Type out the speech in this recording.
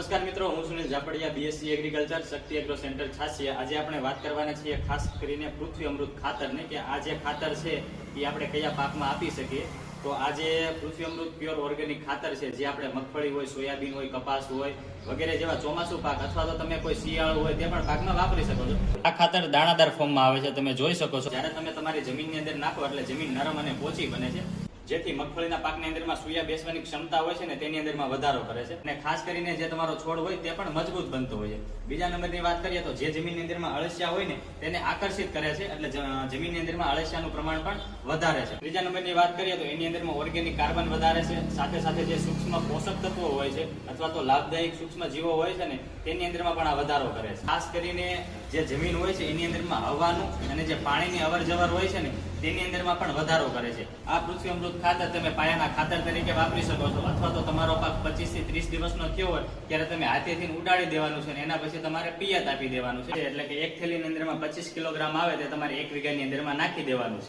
નમસ્કાર મિત્રો, હું સુનિલ જાપડિયા, બીએસસી એગ્રીકલ્ચર, શક્તિ એગ્રો સેન્ટર છાસિયા. આજે આપણે વાત કરવાના છીએ ખાસ કરીને પૃથ્વી અમૃત ખાતરને, કે આ જે ખાતર છે એ આપણે કયા પાકમાં આપી શકીએ. તો આ જે પૃથ્વી અમૃત પ્યોર ઓર્ગેનિક ખાતર છે, જે આપણે મગફળી હોય, સોયાબીન હોય, કપાસ હોય વગેરે જેવા ચોમાસુ પાક અથવા તો તમે કોઈ શિયાળુ હોય તે પણ પાકમાં વાપરી શકો છો. આ ખાતર દાણાદાર ફોર્મમાં આવે છે, તમે જોઈ શકો છો. જ્યારે તમે તમારી જમીનની અંદર નાખો એટલે જમીન નરમ અને પોચી બને છે, જેથી મગફળીના પાકની અંદરમાં સૂયા બેસવાની ક્ષમતા હોય છે ને તેની અંદરમાં વધારો કરે છે. અને ખાસ કરીને જે તમારો છોડ હોય તે પણ મજબૂત બનતો હોય છે. બીજા નંબરની વાત કરીએ તો જે જમીનની અંદરમાં અળસિયા હોય ને તેને આકર્ષિત કરે છે, એટલે જમીનની અંદરમાં અળસિયાનું પ્રમાણ પણ વધારે છે. ત્રીજા નંબરની વાત કરીએ તો એની અંદરમાં ઓર્ગેનિક કાર્બન વધારે છે, સાથે સાથે જે સૂક્ષ્મ પોષક તત્વો હોય છે અથવા તો લાભદાયક સૂક્ષ્મ જીવો હોય છે ને તેની અંદરમાં પણ આ વધારો કરે છે. ખાસ કરીને જે જમીન હોય છે એની અંદરમાં હવાનું અને જે પાણીની અવર જવર હોય છે ને તેની અંદરમાં પણ વધારો કરે છે. આ પૃથ્વી અમૃત ખાતર તમે પાયાના ખાતર તરીકે વાપરી શકો છો, અથવા તો તમારો પાક 25 થી 30 દિવસનો થયો હોય ત્યારે તમે હાથેથી ઉડાડી દેવાનું છે અને એના પછી તમારે પિયત આપી દેવાનું છે. એટલે કે એક થેલીની અંદરમાં 25 કિલોગ્રામ આવે તે તમારે 1 વીઘાની અંદરમાં નાખી દેવાનું છે.